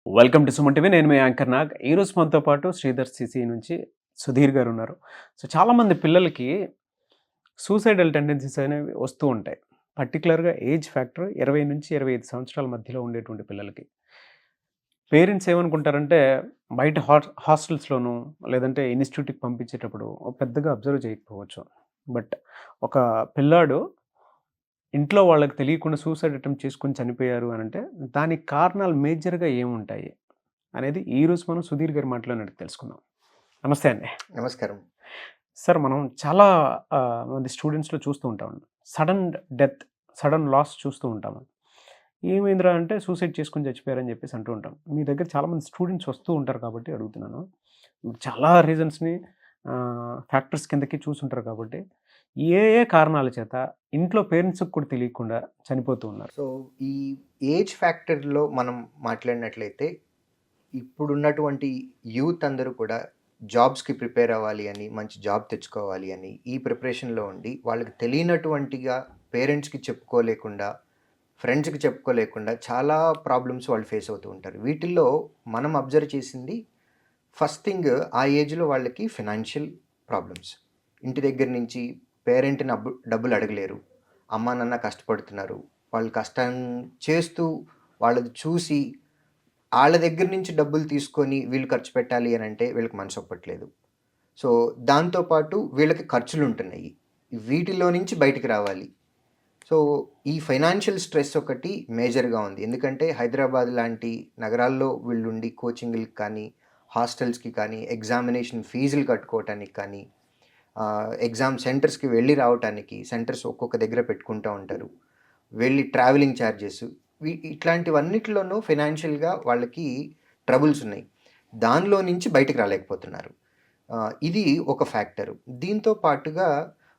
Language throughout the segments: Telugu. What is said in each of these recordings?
Welcome to Suman TV. నేను మీ యాంకర్ నాగ్. ఈరోజు మనతో పాటు శ్రీధర్ సిసి నుంచి సుధీర్ గారు ఉన్నారు. సో చాలామంది పిల్లలకి సూసైడల్ టెండెన్సీస్ అనేవి వస్తూ ఉంటాయి. పర్టిక్యులర్‌గా ఏజ్ ఫ్యాక్టర్ 20-25 సంవత్సరాల మధ్యలో ఉండేటువంటి పిల్లలకి. పేరెంట్స్ ఏమనుకుంటారంటే బయట హాస్టల్స్‌లోనూ లేదంటే ఇన్‌స్టిట్యూట్‌కి పంపించేటప్పుడు పెద్దగా అబ్జర్వ్ చేయకపోవచ్చు. బట్ ఒక పిల్లాడు ఇంట్లో వాళ్ళకి తెలియకుండా సూసైడ్ అటెంప్ట్ చేసుకొని చనిపోయారు అనంటే దానికి కారణాలు మేజర్‌గా ఏముంటాయి? అనేది ఈరోజు మనం సుధీర్ గారి మాటలోనే అడిగి తెలుసుకుందాం. నమస్తే అండి. నమస్కారం. సార్ మనం చాలా మంది స్టూడెంట్స్‌లో చూస్తూ ఉంటామండి. సడన్ డెత్, సడన్ లాస్ చూస్తూ ఉంటాము. ఏమైందిరా అంటే సూసైడ్ చేసుకొని చచ్చిపోయారని చెప్పేసి అంటూ ఉంటాం. మీ దగ్గర చాలామంది స్టూడెంట్స్ వస్తూ ఉంటారు కాబట్టి అడుగుతున్నాను. చాలా రీజన్స్‌ని ఫ్యాక్టర్స్ కిందకి చూసుంటారు కాబట్టి ఏ ఏ కారణాల చేత ఇంట్లో పేరెంట్స్‌కి కూడా తెలియకుండా చనిపోతూ ఉన్నారు? సో, ఈ ఏజ్ ఫ్యాక్టర్‌లో మనం మాట్లాడినట్లయితే, ఇప్పుడున్నటువంటి యూత్ అందరూ కూడా జాబ్స్‌కి ప్రిపేర్ అవ్వాలి అని, మంచి జాబ్ తెచ్చుకోవాలి అని, ఈ ప్రిపరేషన్‌లో ఉండి, వాళ్ళకి తెలియనటువంటిగా పేరెంట్స్‌కి చెప్పుకోలేకుండా, ఫ్రెండ్స్‌కి చెప్పుకోలేకుండా చాలా ప్రాబ్లమ్స్ వాళ్ళు ఫేస్ అవుతూ ఉంటారు. వీటిల్లో మనం అబ్జర్వ్ చేసింది ఫస్ట్ థింగ్ ఆ ఏజ్‌లో వాళ్ళకి ఫినాన్షియల్ ప్రాబ్లమ్స్. ఇంటి దగ్గర నుంచి పేరెంట్‌ని డబ్బులు అడగలేరు. అమ్మా, నాన్న కష్టపడుతున్నారు. వాళ్ళు కష్టం చేస్తూ వాళ్ళది చూసి ఆళ్ళ దగ్గర నుంచి డబ్బులు తీసుకొని వీళ్ళు ఖర్చు పెట్టాలి అనంటే వీళ్ళకి మనసొప్పట్లేదు. సో, దాంతో పాటు వీళ్ళకి ఖర్చులుంటున్నయి. వీటిలో నుంచి బయటికి రావాలి. సో, ఈ ఫైనాన్షియల్ స్ట్రెస్ ఒకటి మేజర్‌గా ఉంది. ఎందుకంటే హైదరాబాద్ లాంటి నగరాల్లో వీళ్ళుండి కోచింగులకి కానీ, హాస్టల్స్‌కి కానీ, ఎగ్జామినేషన్ ఫీజులు కట్టుకోవటానికి కానీ, ఎగ్జామ్ సెంటర్స్‌కి వెళ్ళి రావటానికి సెంటర్స్ ఒక్కొక్క దగ్గర పెట్టుకుంటా ఉంటారు. వెళ్ళి ట్రావెలింగ్ చార్జెస్ ఇట్లాంటివన్నిటిలోనూ ఫైనాన్షియల్‌గా వాళ్ళకి ట్రబుల్స్ ఉన్నాయి. దానిలో నుంచి బయటికి రాలేకపోతున్నారు. ఇది ఒక ఫ్యాక్టరు. దీంతో పాటుగా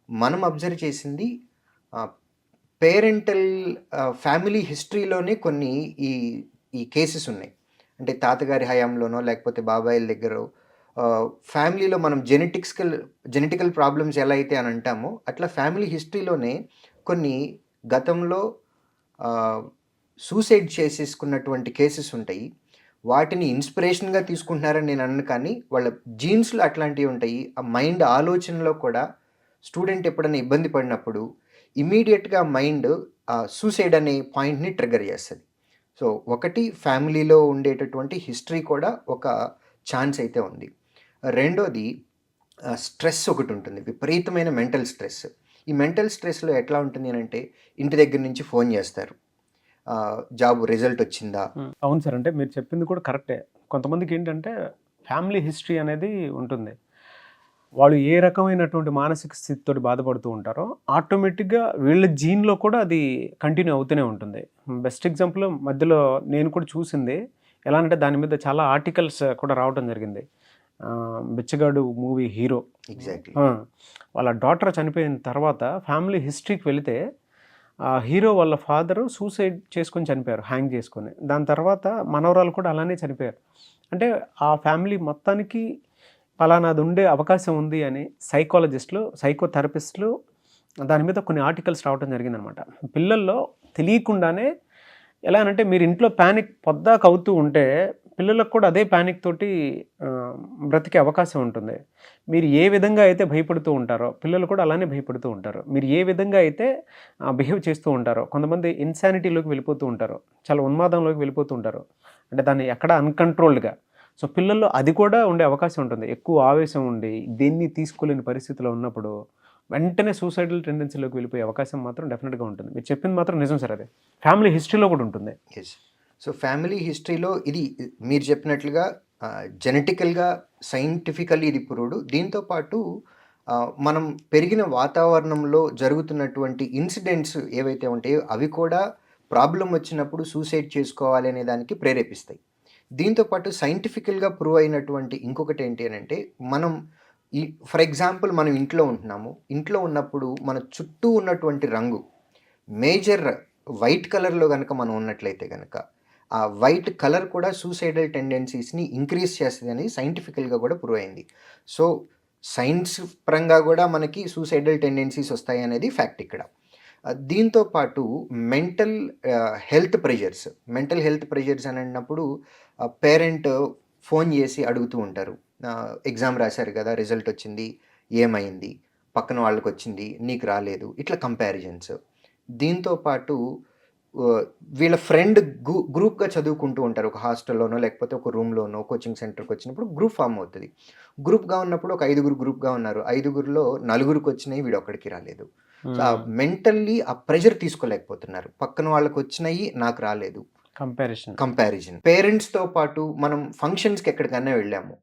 మనం అబ్జర్వ్ చేసింది ఆహ్, పేరెంటల్ ఫ్యామిలీ హిస్టరీలోనే కొన్ని ఈ ఈ కేసెస్ ఉన్నాయి. అంటే తాతగారి హయాంలోనో లేకపోతే బాబాయిల దగ్గరో ఫ్యామిలీలో మనం జెనెటికల్ ప్రాబ్లమ్స్ ఎలా అయితే అని అంటామో, అట్లా ఫ్యామిలీ హిస్టరీలోనే కొన్ని గతంలో సూసైడ్ చేసేసుకున్నటువంటి కేసెస్ ఉంటాయి. వాటిని ఇన్స్పిరేషన్‌గా తీసుకుంటున్నారని నేను అనను కానీ, వాళ్ళ జీన్స్‌లో అట్లాంటివి ఉంటాయి. ఆ మైండ్ ఆలోచనలో కూడా స్టూడెంట్ ఎప్పుడైనా ఇబ్బంది పడినప్పుడు ఇమ్మీడియేట్‌గా మైండ్ సూసైడ్ అనే పాయింట్‌ని ట్రిగ్గర్ చేస్తది. సో, ఒకటి ఫ్యామిలీలో ఉండేటటువంటి హిస్టరీ కూడా ఒక ఛాన్స్ అయితే ఉంది. రెండోది స్ట్రెస్ ఒకటుంటుంది. విపరీతమైన మెంటల్ స్ట్రెస్. ఈ మెంటల్ స్ట్రెస్‌లో ఎట్లా ఉంటుంది అనంటే, ఇంటి దగ్గర నుంచి ఫోన్ చేస్తారు. జాబ్ రిజల్ట్ వచ్చిందా? అవును సార్. అంటే మీరు చెప్పింది కూడా కరెక్టే. కొంతమందికేంటంటే ఫ్యామిలీ హిస్టరీ అనేది ఉంటుంది. వాళ్ళు ఏ రకమైనటువంటి మానసిక స్థితితోటి బాధపడుతూ ఉంటారో, ఆటోమేటిక్‌గా వీళ్ళ జీన్‌లో కూడా అది కంటిన్యూ అవుతూనే ఉంటుంది. బెస్ట్ ఎగ్జాంపుల్ మధ్యలో నేను కూడా చూసింది. ఎలా అంటే దాని మీద చాలా ఆర్టికల్స్ కూడా రావటం జరిగింది. 'బిచ్చగాడు' మూవీ హీరో. ఎగ్జాక్ట్‌లీ. ఆ! వాళ్ళ డాటర్ చనిపోయిన తర్వాత ఫ్యామిలీ హిస్టరీకి వెళితే హీరో వాళ్ళ ఫాదరు సూసైడ్ చేసుకొని చనిపోయారు. హ్యాంగ్ చేసుకొని. దాని తర్వాత మనవరాలు కూడా అలానే చనిపోయారు. అంటే ఆ ఫ్యామిలీ మొత్తానికి పలానాది ఉండే అవకాశం ఉంది అని సైకాలజిస్టులు, సైకోథెరపిస్టులు దాని మీద కొన్ని ఆర్టికల్స్ రావడం జరిగిందనమాట. పిల్లల్లో తెలియకుండానే ఎలా అనంటే మీరు ఇంట్లో పానిక్ పొద్దాక అవుతూ ఉంటే పిల్లలకు కూడా అదే పానిక్ తోటి బ్రతికే అవకాశం ఉంటుంది. మీరు ఏ విధంగా అయితే భయపడుతూ ఉంటారో పిల్లలు కూడా అలానే భయపడుతూ ఉంటారు. మీరు ఏ విధంగా అయితే బిహేవ్ చేస్తూ ఉంటారో కొంతమంది ఇన్సానిటీలోకి వెళ్ళిపోతూ ఉంటారు. చాలా ఉన్మాదంలోకి వెళ్ళిపోతూ ఉంటారు. అంటే దాన్ని ఎక్కడ అన్‌కంట్రోల్డ్‌గా. సో, పిల్లల్లో అది కూడా ఉండే అవకాశం ఉంటుంది. ఎక్కువ ఆవేశం ఉండి దేన్ని తీసుకోలేని పరిస్థితిలో ఉన్నప్పుడు వెంటనే సూసైడల్ టెండెన్సీలోకి వెళ్ళిపోయే అవకాశం మాత్రం డెఫినెట్‌గా ఉంటుంది. మీరు చెప్పింది మాత్రం నిజం సార్ అది. ఫ్యామిలీ హిస్టరీలో కూడా ఉంటుంది. యెస్. సో, ఫ్యామిలీ హిస్టరీలో ఇది మీరు చెప్పినట్లుగా జెనెటికల్‌గా, సైంటిఫికల్లీ ఇది ప్రూవ్డ్. దీంతో పాటు మనం పెరిగిన వాతావరణంలో జరుగుతున్నటువంటి ఇన్సిడెంట్స్ ఏవైతే ఉంటాయో అవి కూడా ప్రాబ్లమ్ వచ్చినప్పుడు సూసైడ్ చేసుకోవాలి అనే దానికి ప్రేరేపిస్తాయి. దీంతో పాటు సైంటిఫికల్‌గా ప్రూవ్ అయినటువంటి ఇంకొకటి ఏంటి అనంటే, మనం ఫర్ ఎగ్జాంపుల్ మనం ఇంట్లో ఉంటున్నాము. ఇంట్లో ఉన్నప్పుడు మన చుట్టూ ఉన్నటువంటి రంగు మేజర్ వైట్ కలర్‌లో గనక మనం ఉన్నట్లయితే గనక, ఆ వైట్ కలర్ కూడా సూసైడల్ టెండెన్సీస్‌ని ఇంక్రీజ్ చేస్తదని సైంటిఫికల్‌గా కూడా ప్రూవ్ అయింది. సో, సైన్స్ పరంగా కూడా మనకి సూసైడల్ టెండెన్సీస్ వస్తాయనేది ఫ్యాక్ట్ ఇక్కడ. దీంతో పాటు మెంటల్ హెల్త్ ప్రెషర్స్ అని అన్నప్పుడు పేరెంట్ ఫోన్ చేసి అడుగుతూ ఉంటారు. ఎగ్జామ్ రాశారు కదా, రిజల్ట్ వచ్చింది, ఏమైంది, పక్కన వాళ్ళకి వచ్చింది, నీకు రాలేదు, ఇట్లా కంపారిజన్స్. దీంతో పాటు వీళ్ళ ఫ్రెండ్ గ్రూప్గా చదువుకుంటూ ఉంటారు. ఒక హాస్టల్లోనో లేకపోతే ఒక రూమ్లోనో కోచింగ్ సెంటర్కి వచ్చినప్పుడు గ్రూప్ ఫామ్ అవుతుంది. గ్రూప్గా ఉన్నప్పుడు ఒక 5 గ్రూప్గా ఉన్నారు, 5గురిలో 4కి వచ్చినాయి, వీడు ఒక్కడికి రాలేదు. సో మెంటల్లీ ఆ ప్రెషర్ తీసుకోలేకపోతున్నారు. పక్కన వాళ్ళకి వచ్చినాయి, నాకు రాలేదు, కంపారిజన్. పేరెంట్స్తో పాటు మనం ఫంక్షన్స్కి ఎక్కడికన్నా వెళ్ళాము,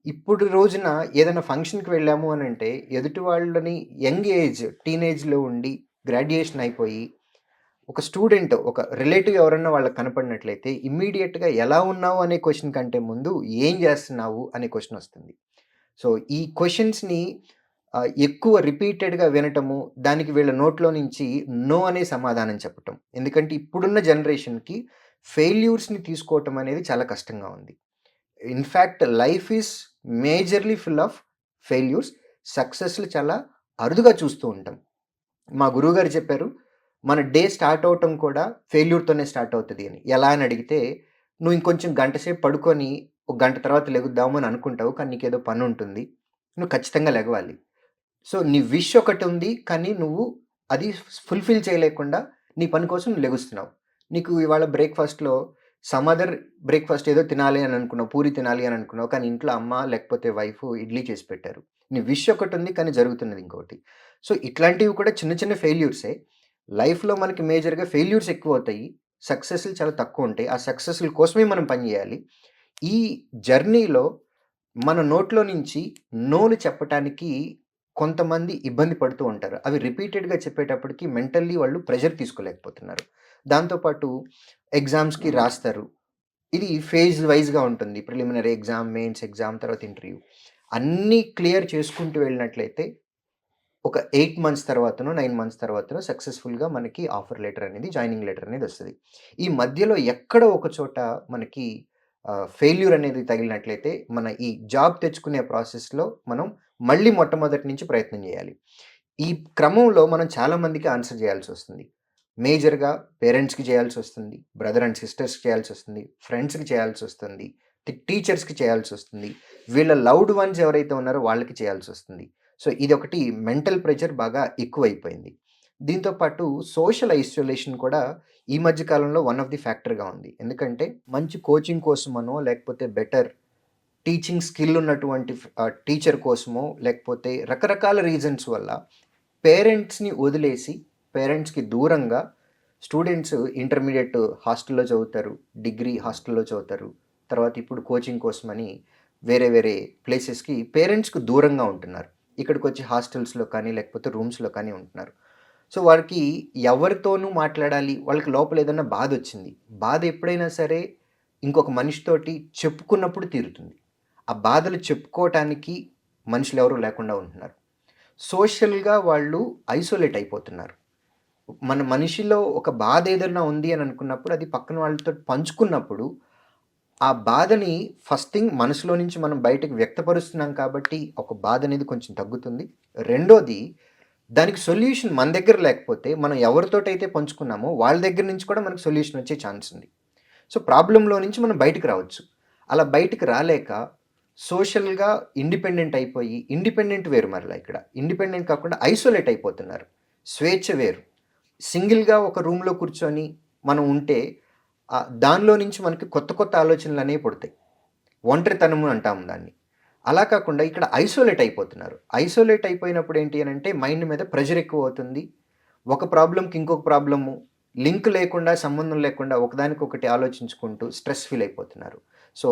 ఇప్పుడు రోజున ఏదైనా ఫంక్షన్కి వెళ్ళాము అని అంటే ఎదుటి వాళ్ళని యంగ్ ఏజ్ టీనేజ్లో ఉండి గ్రాడ్యుయేషన్ అయిపోయి ఒక స్టూడెంట్, ఒక రిలేటివ్ ఎవరన్నా వాళ్ళకి కనపడినట్లయితే ఇమ్మీడియట్గా ఎలా ఉన్నావు అనే క్వశ్చన్ కంటే ముందు ఏం చేస్తున్నావు అనే క్వశ్చన్ వస్తుంది. సో ఈ క్వశ్చన్స్ని ఎక్కువ రిపీటెడ్గా వినటము, దానికి వీళ్ళ నోట్లో నుంచి నో అనే సమాధానం చెప్పటం. ఎందుకంటే ఇప్పుడున్న జనరేషన్కి ఫెయిల్యూర్స్ని తీసుకోవటం అనేది చాలా కష్టంగా ఉంది. In fact life is majorly full of failures. సక్సెస్లు చాలా అరుదుగా చూస్తూ ఉంటాం. మా గురువుగారు చెప్పారు, మన డే స్టార్ట్ అవటం కూడా ఫెయిల్యూర్తోనే స్టార్ట్ అవుతుంది అని. ఎలా అని అడిగితే, నువ్వు ఇంకొంచెం గంట సేపు పడుకొని ఒక గంట తర్వాత లెగుద్దాము అని అనుకుంటావు, కానీ నీకేదో పని ఉంటుంది, నువ్వు ఖచ్చితంగా లెగవాలి. సో నీ విష్ ఒకటి ఉంది, కానీ నువ్వు అది ఫుల్ఫిల్ చేయలేకుండా నీ పని కోసం నువ్వు లెగుస్తున్నావు. నీకు ఇవాళ బ్రేక్ఫాస్ట్లో అదర్ బ్రేక్ఫాస్ట్ ఏదో తినాలి అని అనుకున్నావు, పూరి తినాలి అని అనుకున్నావు, కానీ ఇంట్లో అమ్మ లేకపోతే వైఫ్ ఇడ్లీ చేసి పెట్టారు. నీ విష్ ఒకటి ఉంది, కానీ జరుగుతున్నది ఇంకొకటి. సో ఇట్లాంటివి కూడా చిన్న చిన్న ఫెయిల్యూర్సే. లైఫ్లో మనకి మేజర్గా ఫెయిల్యూర్స్ ఎక్కువ అవుతాయి, సక్సెస్లు చాలా తక్కువ ఉంటాయి. ఆ సక్సెస్ల కోసమే మనం పనిచేయాలి. ఈ జర్నీలో మన నోట్లో నుంచి నోలు చెప్పటానికి కొంతమంది ఇబ్బంది పడుతూ ఉంటారు. అవి రిపీటెడ్గా చెప్పేటప్పటికి మెంటల్లీ వాళ్ళు ప్రెషర్ తీసుకోలేకపోతున్నారు. దాంతోపాటు ఎగ్జామ్స్కి రాస్తారు, ఇది ఫేజ్ వైజ్గా ఉంటుంది. ప్రిలిమినరీ ఎగ్జామ్, మెయిన్స్ ఎగ్జామ్, తర్వాత ఇంటర్వ్యూ. అన్నీ క్లియర్ చేసుకుంటూ వెళ్ళినట్లయితే ఒక 8 మంత్స్ తర్వాతనో 9 మంత్స్ తర్వాతనో సక్సెస్ఫుల్గా మనకి ఆఫర్ లెటర్ అనేది, జాయినింగ్ లెటర్ అనేది వస్తుంది. ఈ మధ్యలో ఎక్కడో ఒక చోట మనకి ఫెయిల్యూర్ అనేది తగిలినట్లయితే మన ఈ జాబ్ తెచ్చుకునే ప్రాసెస్లో మనం మళ్ళీ మొట్టమొదటి నుంచి ప్రయత్నం చేయాలి. ఈ క్రమంలో మనం చాలామందికి ఆన్సర్ చేయాల్సి వస్తుంది. మేజర్గా పేరెంట్స్కి చేయాల్సి వస్తుంది, బ్రదర్ అండ్ సిస్టర్స్కి చేయాల్సి వస్తుంది, ఫ్రెండ్స్కి చేయాల్సి వస్తుంది, టీచర్స్కి చేయాల్సి వస్తుంది, వీళ్ళ లవ్డ్ వన్స్ ఎవరైతే ఉన్నారో వాళ్ళకి చేయాల్సి వస్తుంది. సో ఇది ఒకటి మెంటల్ ప్రెషర్ బాగా ఎక్కువైపోయింది. దీంతోపాటు సోషల్ ఐసోలేషన్ కూడా ఈ మధ్య కాలంలో వన్ ఆఫ్ ది ఫ్యాక్టర్గా ఉంది. ఎందుకంటే మంచి కోచింగ్ కోసమనో లేకపోతే బెటర్ టీచింగ్ స్కిల్ ఉన్నటువంటి టీచర్ కోసమో లేకపోతే రకరకాల రీజన్స్ వల్ల పేరెంట్స్ని వదిలేసి, పేరెంట్స్కి దూరంగా స్టూడెంట్స్ ఇంటర్మీడియట్ హాస్టల్లో చదువుతారు, డిగ్రీ హాస్టల్లో చదువుతారు, తర్వాత ఇప్పుడు కోచింగ్ కోసమని వేరే వేరే ప్లేసెస్కి పేరెంట్స్కి దూరంగా ఉంటున్నారు. ఇక్కడికి వచ్చి హాస్టల్స్లో కానీ లేకపోతే రూమ్స్లో కానీ ఉంటున్నారు. సో వారికి ఎవరితోనూ మాట్లాడాలి, వాళ్ళకి లోపల ఏదైనా బాధ వచ్చింది, బాధ ఎప్పుడైనా సరే ఇంకొక మనిషితోటి చెప్పుకున్నప్పుడు తీరుతుంది. ఆ బాధలు చెప్పుకోవటానికి మనుషులు ఎవరు లేకుండా ఉంటున్నారు. సోషల్గా వాళ్ళు ఐసోలేట్ అయిపోతున్నారు. మన మనిషిలో ఒక బాధ ఏదైనా ఉంది అని అనుకున్నప్పుడు అది పక్కన వాళ్ళతో పంచుకున్నప్పుడు ఆ బాధని ఫస్ట్ థింగ్ మనసులో నుంచి మనం బయటకు వ్యక్తపరుస్తున్నాం కాబట్టి ఒక బాధ అనేది కొంచెం తగ్గుతుంది. రెండోది, దానికి సొల్యూషన్ మన దగ్గర లేకపోతే మనం ఎవరితోటైతే పంచుకున్నామో వాళ్ళ దగ్గర నుంచి కూడా మనకు సొల్యూషన్ వచ్చే ఛాన్స్ ఉంది. సో ప్రాబ్లంలో నుంచి మనం బయటకు రావచ్చు. అలా బయటకు రాలేక సోషల్గా ఇండిపెండెంట్ అయిపోయి, ఇండిపెండెంట్ వేరు మరలా, ఇక్కడ ఇండిపెండెంట్ కాకుండా ఐసోలేట్ అయిపోతున్నారు. స్వేచ్ఛ వేరు. సింగిల్గా ఒక రూమ్లో కూర్చొని మనం ఉంటే దానిలో నుంచి మనకి కొత్త కొత్త ఆలోచనలు అనేవి పుడతాయి. ఒంటరితనము అంటాము దాన్ని. అలా కాకుండా ఇక్కడ ఐసోలేట్ అయిపోతున్నారు. ఐసోలేట్ అయిపోయినప్పుడు ఏంటి అని అంటే మైండ్ మీద ప్రెషర్ ఎక్కువ అవుతుంది. ఒక ప్రాబ్లంకి ఇంకొక ప్రాబ్లము లింక్ లేకుండా, సంబంధం లేకుండా ఒకదానికొకటి ఆలోచించుకుంటూ స్ట్రెస్ ఫీల్ అయిపోతున్నారు. సో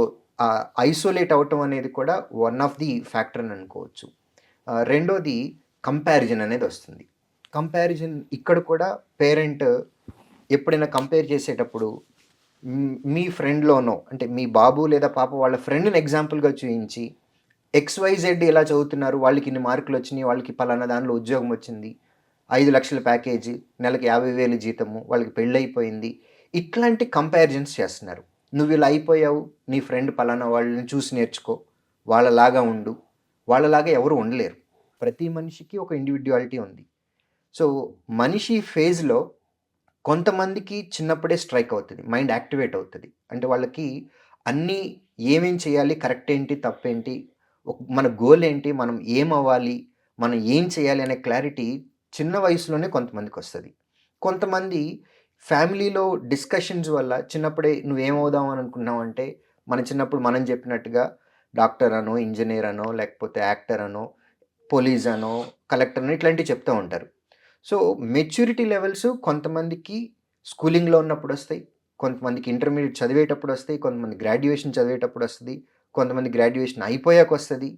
ఐసోలేట్ అవటం అనేది కూడా వన్ ఆఫ్ ది ఫ్యాక్టర్ అని అనుకోవచ్చు. రెండోది కంపారిజన్ అనేది వస్తుంది. కంపారిజన్ ఇక్కడ కూడా పేరెంట్ ఎప్పుడైనా కంపేర్ చేసేటప్పుడు మీ ఫ్రెండ్లోనో, అంటే మీ బాబు లేదా పాప వాళ్ళ ఫ్రెండ్ని ఎగ్జాంపుల్గా చూపించి XYZ ఎలా చదువుతున్నారు, వాళ్ళకి ఇన్ని మార్కులు వచ్చినాయి, వాళ్ళకి పలానా దానిలో ఉద్యోగం వచ్చింది, 5 లక్షల ప్యాకేజీ, నెలకి 50,000 జీతము, వాళ్ళకి పెళ్ళైపోయింది, ఇట్లాంటి కంపారిజన్స్ చేస్తున్నారు. నువ్వు ఇలా అయిపోయావు, నీ ఫ్రెండ్ పలానా వాళ్ళని చూసి నేర్చుకో, వాళ్ళలాగా ఉండు. వాళ్ళలాగా ఎవరు ఉండలేరు. ప్రతి మనిషికి ఒక ఇండివిడ్యువాలిటీ ఉంది. సో మనిషి ఫేజ్లో కొంతమందికి చిన్నప్పుడే స్ట్రైక్ అవుతుంది, మైండ్ యాక్టివేట్ అవుతుంది. అంటే వాళ్ళకి అన్నీ ఏమేం చేయాలి, కరెక్ట్ ఏంటి, తప్పేంటి, మన గోల్ ఏంటి, మనం ఏమవ్వాలి, మనం ఏం చేయాలి అనే క్లారిటీ చిన్న వయసులోనే కొంతమందికి వస్తుంది. కొంతమంది ఫ్యామిలీలో డిస్కషన్స్ వల్ల చిన్నప్పుడే నువ్వేమవుదాం అని అనుకున్నావు అంటే, మన చిన్నప్పుడు మనం చెప్పినట్టుగా డాక్టర్ అనో, ఇంజనీర్ అనో, లేకపోతే యాక్టర్ అనో, పోలీస్ అనో, కలెక్టర్ అనో ఇట్లాంటివి చెప్తూ ఉంటారు. సో మెచ్యూరిటీ లెవెల్స్ కొంతమందికి స్కూలింగ్లో ఉన్నప్పుడు వస్తాయి, కొంతమందికి ఇంటర్మీడియట్ చదివేటప్పుడు వస్తాయి, కొంతమంది గ్రాడ్యుయేషన్ చదివేటప్పుడు వస్తుంది, కొంతమంది గ్రాడ్యుయేషన్ అయిపోయాక వస్తుంది,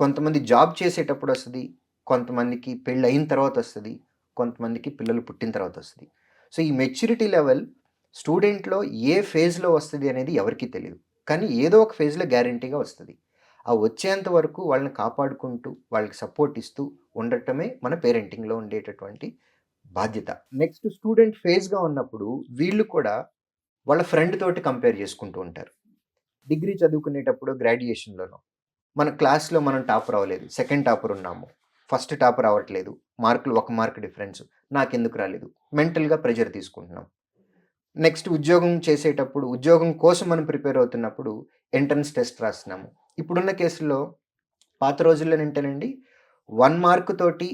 కొంతమంది జాబ్ చేసేటప్పుడు వస్తుంది, కొంతమందికి పెళ్ళి అయిన తర్వాత వస్తుంది, కొంతమందికి పిల్లలు పుట్టిన తర్వాత వస్తుంది. సో ఈ మెచ్యూరిటీ లెవెల్ స్టూడెంట్లో ఏ ఫేజ్లో వస్తుంది అనేది ఎవరికీ తెలియదు, కానీ ఏదో ఒక ఫేజ్లో గ్యారంటీగా వస్తుంది. ఆ వచ్చేంత వరకు వాళ్ళని కాపాడుకుంటూ వాళ్ళకి సపోర్ట్ ఇస్తూ ఉండటమే మన పేరెంటింగ్లో ఉండేటటువంటి బాధ్యత. నెక్స్ట్ స్టూడెంట్ ఫేజ్గా ఉన్నప్పుడు వీళ్ళు కూడా వాళ్ళ ఫ్రెండ్ తోటి కంపేర్ చేసుకుంటూ ఉంటారు. డిగ్రీ చదువుకునేటప్పుడు గ్రాడ్యుయేషన్లోనో మన క్లాస్లో మనం టాపర్ అవ్వలేదు, సెకండ్ టాపర్ ఉన్నాము, ఫస్ట్ టాపర్ అవ్వట్లేదు, మార్కులు 1 మార్క్ డిఫరెన్స్, నాకెందుకు రాలేదు, మెంటల్గా ప్రెషర్ తీసుకుంటున్నాం. నెక్స్ట్ ఉద్యోగం చేసేటప్పుడు ఉద్యోగం కోసం మనం ప్రిపేర్ అవుతున్నప్పుడు ఎంట్రన్స్ టెస్ట్ రాస్తున్నాము. ఇప్పుడున్న కేసుల్లో పాత రోజుల్లో ఏంటండి 1 మార్క్ తోటి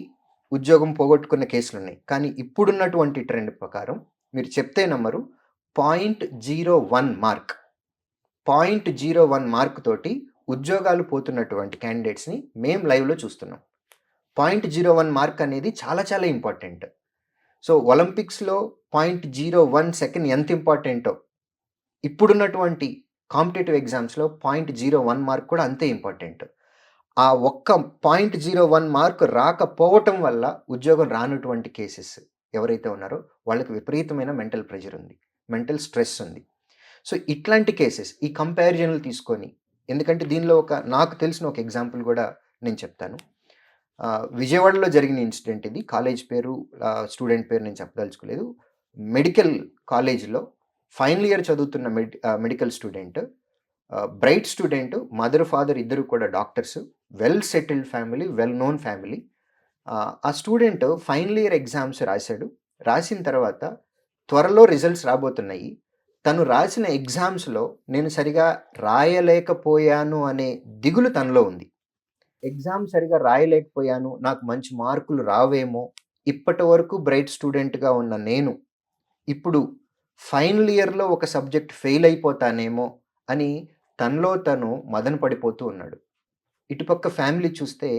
ఉద్యోగం పోగొట్టుకున్న కేసులు ఉన్నాయి. కానీ ఇప్పుడున్నటువంటి ట్రెండ్ ప్రకారం మీరు చెప్తే నమ్మరు, 0.01 మార్క్ 0.01 మార్క్ తోటి ఉద్యోగాలు పోతున్నటువంటి క్యాండిడేట్స్ని మేము లైవ్లో చూస్తున్నాం. 0.01 మార్క్ అనేది చాలా చాలా ఇంపార్టెంట్. సో ఒలింపిక్స్లో 0.01 సెకండ్ ఎంత ఇంపార్టెంటో ఇప్పుడున్నటువంటి కాంపిటేటివ్ ఎగ్జామ్స్లో 0.01 మార్క్ కూడా అంతే ఇంపార్టెంట్. ఆ ఒక్క 0.01 మార్క్ రాకపోవటం వల్ల ఉద్యోగం రానటువంటి కేసెస్ ఎవరైతే ఉన్నారో వాళ్ళకి విపరీతమైన మెంటల్ ప్రెషర్ ఉంది, మెంటల్ స్ట్రెస్ ఉంది. సో ఇట్లాంటి కేసెస్ ఈ కంపారిజన్లు తీసుకొని, ఎందుకంటే దీనిలో నాకు తెలిసిన ఒక ఎగ్జాంపుల్ కూడా నేను చెప్తాను. విజయవాడలో జరిగిన ఇన్సిడెంట్ ఇది. కాలేజ్ పేరు, స్టూడెంట్ పేరు నేను చెప్పదలుచుకోలేదు. మెడికల్ కాలేజ్లో ఫైనల్ ఇయర్ చదువుతున్న medical student, bright student, mother father ఇద్దరు కూడా doctors, well settled family, well known family. ఆ స్టూడెంట్ ఫైనల్ ఇయర్ ఎగ్జామ్స్ రాశాడు. రాసిన తర్వాత త్వరలో రిజల్ట్స్ రాబోతున్నాయి. తను రాసిన ఎగ్జామ్స్లో నేను సరిగా రాయలేకపోయాను అనే దిగులు తనలో ఉంది. ఎగ్జామ్ సరిగా రాయలేకపోయాను, నాకు మంచి మార్కులు రావేమో, ఇప్పటి వరకు బ్రైట్ స్టూడెంట్గా ఉన్న నేను ఇప్పుడు ఫైనల్ ఇయర్లో ఒక సబ్జెక్ట్ ఫెయిల్ అయిపోతానేమో అని తనలో తను మదన పడిపోతూ ఉన్నాడు. ఇటుపక్క ఫ్యామిలీ చూస్తే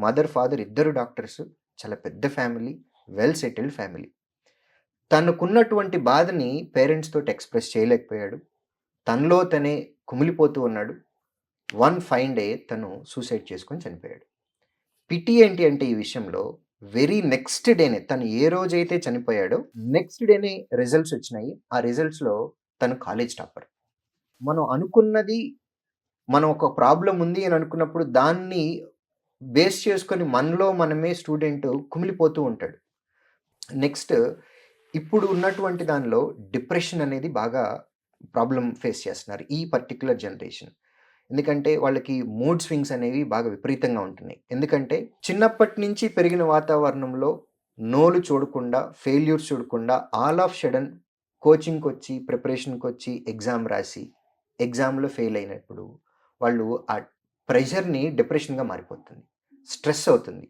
మదర్ ఫాదర్ ఇద్దరు డాక్టర్స్, చాలా పెద్ద ఫ్యామిలీ, వెల్ సెటిల్డ్ ఫ్యామిలీ. తనకున్నటువంటి బాధని పేరెంట్స్ తోటి ఎక్స్ప్రెస్ చేయలేకపోయాడు, తనలో తనే కుమిలిపోతూ ఉన్నాడు. వన్ ఫైన్ డే తను సూసైడ్ చేసుకొని చనిపోయాడు. పిటి ఏంటి అంటే ఈ విషయంలో వెరీ నెక్స్ట్ డేనే, తను ఏ రోజైతే చనిపోయాడో నెక్స్ట్ డేనే రిజల్ట్స్ వచ్చినాయి. ఆ రిజల్ట్స్లో తను కాలేజ్ టాపర్. మనం అనుకున్నది, మనం ఒక ప్రాబ్లం ఉంది అని అనుకున్నప్పుడు దాన్ని బేస్ చేసుకొని మనలో మనమే స్టూడెంట్ కుమిలిపోతూ ఉంటాడు. నెక్స్ట్ ఇప్పుడు ఉన్నటువంటి దానిలో డిప్రెషన్ అనేది బాగా ప్రాబ్లం ఫేస్ చేస్తున్నారు ఈ పర్టిక్యులర్ జనరేషన్. ఎందుకంటే వాళ్ళకి మూడ్ స్వింగ్స్ అనేవి బాగా విపరీతంగా ఉంటున్నాయి. ఎందుకంటే చిన్నప్పటి నుంచి పెరిగిన వాతావరణంలో నోలు చూడకుండా, ఫెయిల్యూర్స్ చూడకుండా ఆల్ ఆఫ్ సడన్ కోచింగ్కి వచ్చి, ప్రిపరేషన్కి వచ్చి, ఎగ్జామ్ రాసి ఎగ్జామ్లో ఫెయిల్ అయినప్పుడు వాళ్ళు ఆ ప్రెషర్ని డిప్రెషన్గా మారిపోతుంది, స్ట్రెస్ అవుతుంది.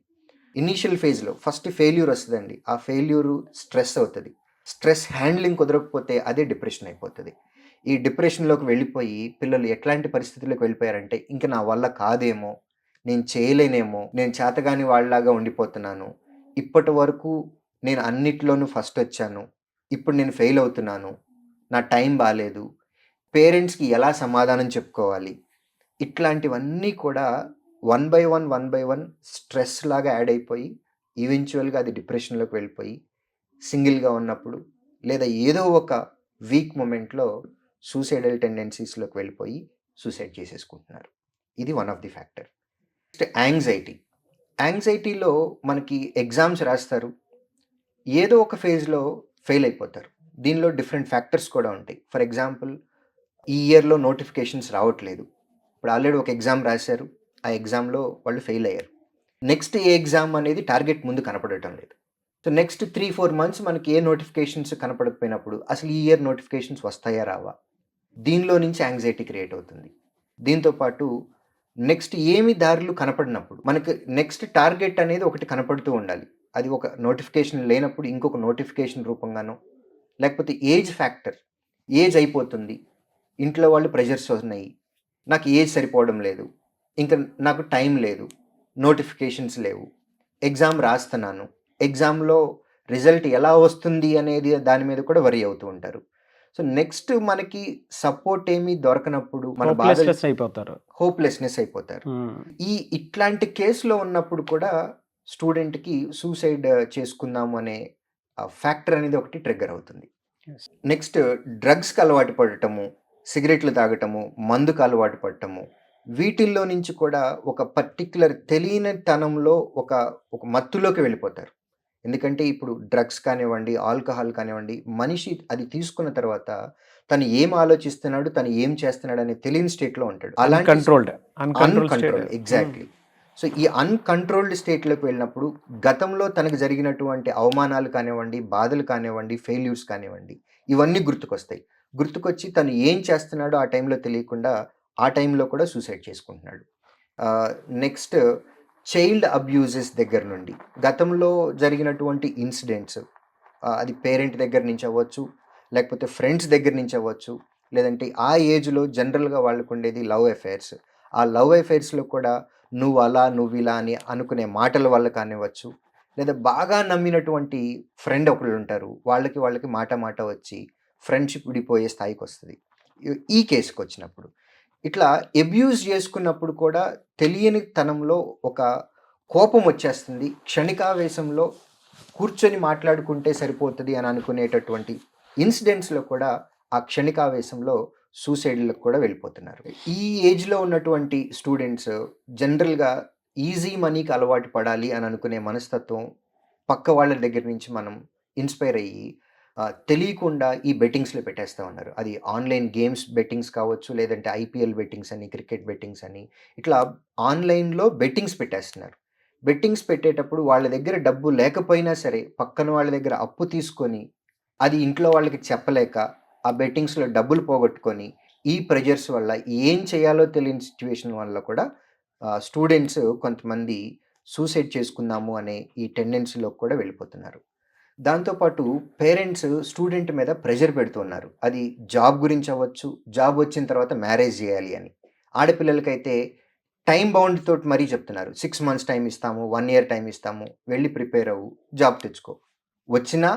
ఇనీషియల్ ఫేజ్లో ఫస్ట్ ఫెయిల్యూర్ వస్తుందండి, ఆ ఫెయిల్యూరు స్ట్రెస్ అవుతుంది. స్ట్రెస్ హ్యాండ్లింగ్ కుదరకపోతే అదే డిప్రెషన్ అయిపోతుంది. ఈ డిప్రెషన్లోకి వెళ్ళిపోయి పిల్లలు ఎట్లాంటి పరిస్థితుల్లోకి వెళ్ళిపోయారంటే, ఇంకా నా వల్ల కాదేమో, నేను చేయలేనేమో, నేను చేతగాని వాళ్ళలాగా ఉండిపోతున్నాను, ఇప్పటి వరకు నేను అన్నిట్లోనూ ఫస్ట్ వచ్చాను, ఇప్పుడు నేను ఫెయిల్ అవుతున్నాను, నా టైం బాగాలేదు, పేరెంట్స్కి ఎలా సమాధానం చెప్పుకోవాలి, ఇట్లాంటివన్నీ కూడా వన్ బై వన్ స్ట్రెస్ లాగా యాడ్ అయిపోయి ఈవెన్చువల్గా అది డిప్రెషన్లోకి వెళ్ళిపోయి సింగిల్గా ఉన్నప్పుడు లేదా ఏదో ఒక వీక్ మూమెంట్లో సూసైడల్ టెండెన్సీస్లోకి వెళ్ళిపోయి సూసైడ్ చేసేసుకుంటున్నారు. ఇది one of the factor. Next యాంగ్జైటీలో మనకి ఎగ్జామ్స్ రాస్తారు, ఏదో ఒక ఫేజ్లో ఫెయిల్ అయిపోతారు. దీనిలో డిఫరెంట్ ఫ్యాక్టర్స్ కూడా ఉంటాయి. ఫర్ ఎగ్జాంపుల్, ఈ ఇయర్లో నోటిఫికేషన్స్ రావట్లేదు, ఇప్పుడు ఆల్రెడీ ఒక ఎగ్జామ్ రాశారు, ఆ ఎగ్జామ్లో వాళ్ళు ఫెయిల్ అయ్యారు. నెక్స్ట్ ఏ ఎగ్జామ్ అనేది టార్గెట్ ముందు కనపడటం లేదు. సో నెక్స్ట్ 3-4 మంత్స్ మనకి ఏ నోటిఫికేషన్స్ కనపడకపోయినప్పుడు అసలు ఈ ఇయర్ నోటిఫికేషన్స్ వస్తాయా రావా? దీనిలో నుంచి యాంగ్జైటీ క్రియేట్ అవుతుంది. దీంతో పాటు నెక్స్ట్ ఏమి దారులు కనపడినప్పుడు మనకి నెక్స్ట్ టార్గెట్ అనేది ఒకటి కనపడుతూ ఉండాలి. అది ఒక నోటిఫికేషన్ లేనప్పుడు ఇంకొక నోటిఫికేషన్ రూపంగానో, లేకపోతే ఏజ్ ఫ్యాక్టర్, ఏజ్ అయిపోతుంది, ఇంట్లో వాళ్ళు ప్రెషర్స్ ఉన్నాయి, నాకు ఏజ్ సరిపోవడం లేదు, ఇంకా నాకు టైం లేదు, నోటిఫికేషన్స్ లేవు, ఎగ్జామ్ రాస్తున్నాను, ఎగ్జామ్లో రిజల్ట్ ఎలా వస్తుంది అనేది దాని మీద కూడా వరి అవుతూ ఉంటారు. సో నెక్స్ట్ మనకి సపోర్ట్ ఏమీ దొరకనప్పుడు మన బాధ హోప్లెస్నెస్ అయిపోతారు. హోప్లెస్నెస్ అయిపోతారు. ఇట్లాంటి కేసులో ఉన్నప్పుడు కూడా స్టూడెంట్కి సూసైడ్ చేసుకుందాము అనే ఫ్యాక్టర్ అనేది ఒకటి ట్రిగ్గర్ అవుతుంది. Yes. నెక్స్ట్ డ్రగ్స్కి అలవాటు పడటము, సిగరెట్లు తాగటము, మందుకు అలవాటు పడటము, వీటిల్లో నుంచి కూడా ఒక పర్టిక్యులర్ తెలియని తనంలో ఒక ఒక మత్తులోకి వెళ్ళిపోతారు. ఎందుకంటే ఇప్పుడు డ్రగ్స్ కానివ్వండి, ఆల్కహాల్ కానివ్వండి, మనిషి అది తీసుకున్న తర్వాత తను ఏం ఆలోచిస్తున్నాడు, తను ఏం చేస్తున్నాడు అనే తెలియని స్టేట్లో ఉంటాడు. అలాంటి అన్కంట్రోల్డ్, ఎగ్జాక్ట్లీ. సో ఈ అన్కంట్రోల్డ్ స్టేట్లోకి వెళ్ళినప్పుడు గతంలో తనకు జరిగినటువంటి అవమానాలు కానివ్వండి, బాధలు కానివ్వండి, ఫెయిల్యూర్స్ కానివ్వండి, ఇవన్నీ గుర్తుకొస్తాయి. గుర్తుకొచ్చి తను ఏం చేస్తున్నాడో ఆ టైంలో తెలియకుండా ఆ టైంలో కూడా సూసైడ్ చేసుకుంటున్నాడు. నెక్స్ట్ చైల్డ్ అబ్యూజెస్ దగ్గర నుండి గతంలో జరిగినటువంటి ఇన్సిడెంట్స్, అది పేరెంట్ దగ్గర నుంచి అవ్వచ్చు, లేకపోతే ఫ్రెండ్స్ దగ్గర నుంచి అవ్వచ్చు, లేదంటే ఆ ఏజ్లో జనరల్గా వాళ్ళకు ఉండేది లవ్ అఫైర్స్. ఆ లవ్ అఫైర్స్లో కూడా నువ్వు అలా నువ్వు ఇలా అని అనుకునే మాటల వల్ల కానివ్వచ్చు, లేదా బాగా నమ్మినటువంటి ఫ్రెండ్ ఒకళ్ళు ఉంటారు, వాళ్ళకి మాట మాట వచ్చి ఫ్రెండ్షిప్ విడిపోయే స్థాయికి వస్తుంది. ఈ కేసుకి వచ్చినప్పుడు ఇట్లా అబ్యూజ్ చేసుకున్నప్పుడు కూడా తెలియని తనంలో ఒక కోపం వచ్చేస్తుంది, క్షణికావేశంలో కూర్చొని మాట్లాడుకుంటే సరిపోతుంది అని అనుకునేటటువంటి ఇన్సిడెంట్స్లో కూడా ఆ క్షణికావేశంలో సూసైడ్లకు కూడా వెళ్ళిపోతున్నారు. ఈ ఏజ్లో ఉన్నటువంటి స్టూడెంట్స్ జనరల్గా ఈజీ మనీకి అలవాటు పడాలి అని అనుకునే మనస్తత్వం పక్క వాళ్ళ దగ్గర నుంచి మనం ఇన్స్పైర్ అయ్యి తెలియకుండా ఈ బెట్టింగ్స్లో పెట్టేస్తూ ఉన్నారు. అది ఆన్లైన్ గేమ్స్ బెట్టింగ్స్ కావచ్చు, లేదంటే ఐపీఎల్ బెట్టింగ్స్ అని, క్రికెట్ బెట్టింగ్స్ అని, ఇట్లా ఆన్లైన్లో బెట్టింగ్స్ పెట్టేస్తున్నారు. బెట్టింగ్స్ పెట్టేటప్పుడు వాళ్ళ దగ్గర డబ్బు లేకపోయినా సరే పక్కన వాళ్ళ దగ్గర అప్పు తీసుకొని అది ఇంట్లో వాళ్ళకి చెప్పలేక ఆ బెట్టింగ్స్లో డబ్బులు పోగొట్టుకొని ఈ ప్రెజర్స్ వల్ల ఏం చేయాలో తెలియని సిచ్యువేషన్ వల్ల కూడా స్టూడెంట్స్ కొంతమంది సూసైడ్ చేసుకుందాము అనే ఈ టెండెన్సీలో కూడా వెళ్ళిపోతున్నారు. దాంతోపాటు పేరెంట్స్ స్టూడెంట్ మీద ప్రెషర్ పెడుతున్నారు. అది జాబ్ గురించి అవ్వచ్చు, జాబ్ వచ్చిన తర్వాత మ్యారేజ్ చేయాలి అని. ఆడపిల్లలకైతే టైం బౌండ్ తోటి మరీ చెప్తున్నారు. 6 months టైం ఇస్తాము, 1 year టైం ఇస్తాము, వెళ్ళి ప్రిపేర్ అవ్వు, జాబ్ తెచ్చుకో, వచ్చినా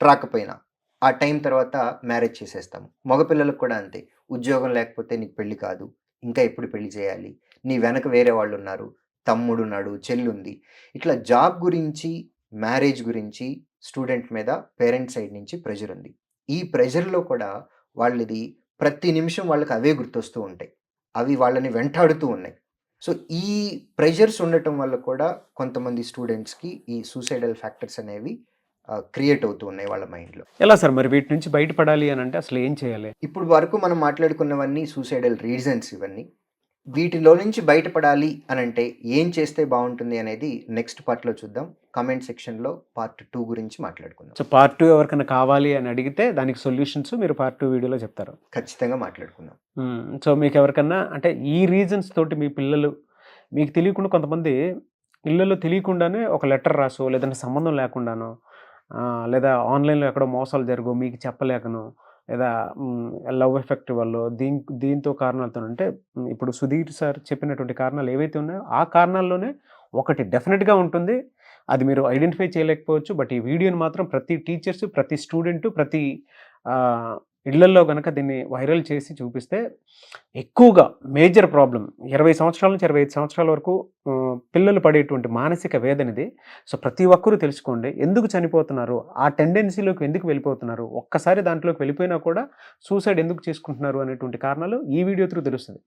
రాకపోయినా ఆ టైం తర్వాత మ్యారేజ్ చేసేస్తాము. మగపిల్లలకు కూడా అంతే, ఉద్యోగం లేకపోతే నీకు పెళ్ళి కాదు, ఇంకా ఎప్పుడు పెళ్లి చేయాలి, నీ వెనక వేరే వాళ్ళు ఉన్నారు, తమ్ముడు ఉన్నాడు, చెల్లుంది. ఇట్లా జాబ్ గురించి, మ్యారేజ్ గురించి స్టూడెంట్ మీద పేరెంట్స్ సైడ్ నుంచి ప్రెషర్ ఉంది. ఈ ప్రెషర్లో కూడా వాళ్ళది ప్రతి నిమిషం వాళ్ళకి అవే గుర్తొస్తూ ఉంటాయి, అవి వాళ్ళని వెంటాడుతూ ఉన్నాయి. సో ఈ ప్రెషర్స్ ఉండటం వల్ల కూడా కొంతమంది స్టూడెంట్స్కి ఈ సూసైడల్ ఫ్యాక్టర్స్ అనేవి క్రియేట్ అవుతూ ఉన్నాయి వాళ్ళ మైండ్లో. ఎలా సార్ మరి వీటి నుంచి బయటపడాలి అని అంటే అసలు ఏం చేయాలి? ఇప్పుడు వరకు మనం మాట్లాడుకున్నవన్నీ సూసైడల్ రీజన్స్ ఇవన్నీ. వీటిలో నుంచి బయటపడాలి అని అంటే ఏం చేస్తే బాగుంటుంది అనేది నెక్స్ట్ పార్ట్లో చూద్దాం. కామెంట్ సెక్షన్లో పార్ట్ 2 గురించి మాట్లాడుకుందాం. సో పార్ట్ 2 ఎవరికైనా కావాలి అని అడిగితే దానికి సొల్యూషన్స్ మీరు పార్ట్ 2 వీడియోలో చెప్తారు. ఖచ్చితంగా మాట్లాడుకుందాం. సో మీకు ఎవరికన్నా అంటే ఈ రీజన్స్ తోటి మీ పిల్లలు మీకు తెలియకుండా, కొంతమంది ఇళ్ళల్లో తెలియకుండానే ఒక లెటర్ రాసో, లేదంటే సంబంధం లేకుండానో, లేదా ఆన్లైన్లో ఎక్కడో మోసాలు జరుగు మీకు చెప్పలేకను, లేదా లవ్ ఎఫెక్ట్ వల్ల దీంతో కారణాలతో, అంటే ఇప్పుడు సుధీర్ సార్ చెప్పినటువంటి కారణాలు ఏవైతే ఉన్నాయో ఆ కారణాల్లోనే ఒకటి డెఫినెట్గా ఉంటుంది. అది మీరు ఐడెంటిఫై చేయలేకపోవచ్చు, బట్ ఈ వీడియోని మాత్రం ప్రతి టీచర్స్, ప్రతి స్టూడెంట్, ప్రతి ఇళ్లల్లో కనుక దీన్ని వైరల్ చేసి చూపిస్తే ఎక్కువగా మేజర్ ప్రాబ్లం 20 సంవత్సరాల నుంచి 25 సంవత్సరాల వరకు పిల్లలు పడేటువంటి మానసిక వేదనది. సో ప్రతి ఒక్కరూ తెలుసుకోండి, ఎందుకు చనిపోతున్నారు, ఆ టెండెన్సీలోకి ఎందుకు వెళ్ళిపోతున్నారు, ఒక్కసారి దాంట్లోకి వెళ్ళిపోయినా కూడా సూసైడ్ ఎందుకు చేసుకుంటున్నారు అనేటువంటి కారణాలు ఈ వీడియో త్రూ తెలుస్తుంది.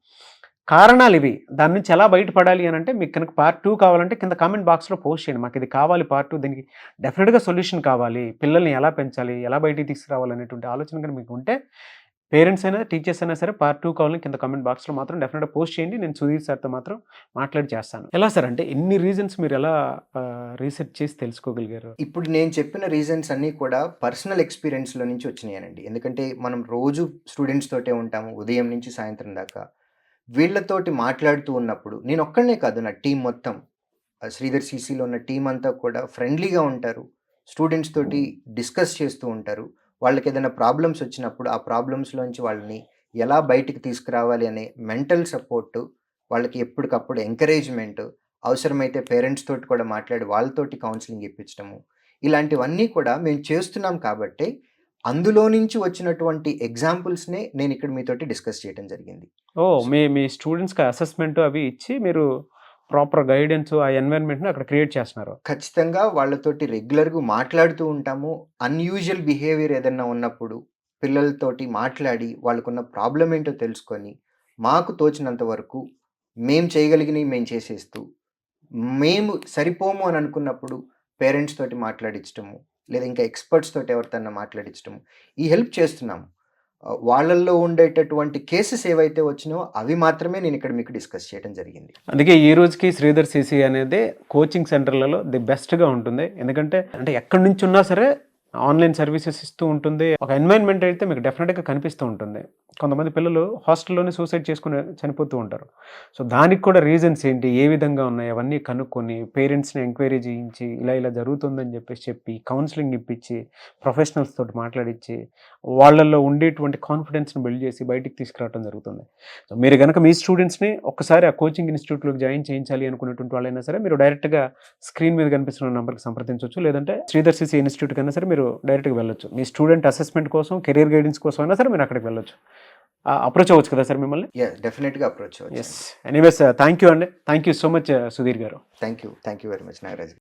కారణాలు ఇవి. దాని నుంచి ఎలా బయటపడాలి అని అంటే మీకు కనుక పార్ట్ 2 కావాలంటే కింద కామెంట్ బాక్స్లో పోస్ట్ చేయండి, మాకు ఇది కావాలి పార్ట్ 2, దీనికి డెఫినెట్గా సొల్యూషన్ కావాలి, పిల్లల్ని ఎలా పెంచాలి, ఎలా బయటికి తీసుకురావాలి అనేటువంటి ఆలోచన కనుక మీకు ఉంటే పేరెంట్స్ అయినా టీచర్స్ అయినా సరే పార్ట్ 2 కావాలని కింద కామెంట్ బాక్స్లో మాత్రం డెఫినెట్గా పోస్ట్ చేయండి. నేను సుధీర్ సార్తో మాత్రం మాట్లాడి చేస్తాను. ఎలా సార్ అంటే ఇన్ని రీజన్స్ మీరు ఎలా రీసెర్చ్ చేసి తెలుసుకోగలిగారు? ఇప్పుడు నేను చెప్పిన రీజన్స్ అన్నీ కూడా పర్సనల్ ఎక్స్‌పీరియన్స్‌లో నుంచి వచ్చినాయనండి. ఎందుకంటే మనం రోజు స్టూడెంట్స్ తోటే ఉంటాము. ఉదయం నుంచి సాయంత్రం దాకా. వీళ్ళతోటి మాట్లాడుతూ ఉన్నప్పుడు నేనొక్కడినే కాదు, నా టీమ్ మొత్తం శ్రీధర్ సీసీలో ఉన్న టీమ్ అంతా కూడా ఫ్రెండ్లీగా ఉంటారు. స్టూడెంట్స్ తోటి డిస్కస్ చేస్తూ ఉంటారు. వాళ్ళకేదైనా ప్రాబ్లమ్స్ వచ్చినప్పుడు ఆ ప్రాబ్లమ్స్‌లోంచి వాళ్ళని ఎలా బయటికి తీసుకురావాలి అనే మెంటల్ సపోర్టు, వాళ్ళకి ఎప్పటికప్పుడు ఎంకరేజ్‌మెంటు, అవసరమైతే పేరెంట్స్ తోటి కూడా మాట్లాడి వాళ్ళతోటి కౌన్సెలింగ్ ఇప్పించడము. ఇలాంటివన్నీ కూడా మేము చేస్తున్నాం కాబట్టే, అందులో నుంచి వచ్చినటువంటి ఎగ్జాంపుల్స్‌నే నేనిక్కడ మీతోటి డిస్కస్ చేయడం జరిగింది. ఓహ్! మీ స్టూడెంట్స్‌కి అసెస్‌మెంట్ అవి ఇచ్చి మీరు ప్రాపర్ గైడెన్స్ ఆ ఎన్వైరన్మెంట్‌ని అక్కడ క్రియేట్ చేస్తున్నారు. ఖచ్చితంగా వాళ్ళతోటి రెగ్యులర్‌గా మాట్లాడుతూ ఉంటాము. అన్‌యూజువల్ బిహేవియర్ ఏదన్నా ఉన్నప్పుడు పిల్లలతోటి మాట్లాడి వాళ్ళకున్న ప్రాబ్లమ్ ఏంటో తెలుసుకొని, మాకు తోచినంత వరకు మేము చేయగలిగినవి మేము చేసేస్తూ, మేము సరిపోము అని అనుకున్నప్పుడు పేరెంట్స్ తోటి మాట్లాడించటము, లేదా ఇంకా ఎక్స్‌పర్ట్స్ తోటి ఎవరితోన్నా మాట్లాడించటము, ఈ హెల్ప్ చేస్తున్నాము. వాళ్ళల్లో ఉండేటటువంటి కేసెస్ ఏవైతే వచ్చినాయో అవి మాత్రమే నేనిక్కడ మీకు డిస్కస్ చేయడం జరిగింది. అందుకే ఈ రోజుకి శ్రీధర్ సీసీ అనేది కోచింగ్ సెంటర్లలో ది బెస్ట్‌గా ఉంటుంది. ఎందుకంటే అంటే ఎక్కడి నుంచి ఉన్నా సరే ఆన్‌లైన్ సర్వీసెస్ ఇస్తూ ఉంటుంది. ఒక ఎన్వైర్న్మెంట్ అయితే మీకు డెఫినెట్‌గా కనిపిస్తూ ఉంటుంది. కొంతమంది పిల్లలు హాస్టల్‌లోనే సూసైడ్ చేసుకొని చనిపోతూ ఉంటారు. సో దానికి కూడా రీజన్స్ ఏంటి? ఏ విధంగా ఉన్నాయి? అవన్నీ కనుక్కొని పేరెంట్స్‌ని ఎంక్వైరీ చేయించి ఇలా జరుగుతుందని చెప్పి కౌన్సెలింగ్ ఇప్పించి ప్రొఫెషనల్స్ తోటి మాట్లాడించి వాళ్ళల్లో ఉండేటువంటి కాన్ఫిడెన్స్‌ని బిల్డ్ చేసి బయటికి తీసుకురావడం జరుగుతుంది. సో మీరు గనక మీ స్టూడెంట్స్‌ని ఒక్కసారి ఆ కోచింగ్ ఇన్‌స్టిట్యూట్‌లోకి జాయిన్ చేయించాలి అనుకునేటువంటి వాళ్ళైనా సరే మీరు డైరెక్ట్‌గా స్క్రీన్ మీద కనిపిస్తున్న నంబర్‌కి సంప్రదించవచ్చు. లేదంటే శ్రీధర్ సీసీ ఇన్‌స్టిట్యూట్ కన్నా సరే మీరు డైరెక్ట్‌గా వెళ్ళొచ్చు. మీ స్టూడెంట్ అసెస్మెంట్ కోసం, కెరియర్ గైడెన్స్ కోసం అయినా సరే మీరు అక్కడికి వెళ్ళొచ్చు. అప్రోచ్ అవ్వచ్చు కదా సార్ మిమ్మల్ని? డెఫినెట్‌గా అప్రోచ్ అవ్వచ్చు. యెస్. ఎనీవేస్ థ్యాంక్ యూ అండి. Thank you so much Sudheer garu. Thank you very much Nagaraj.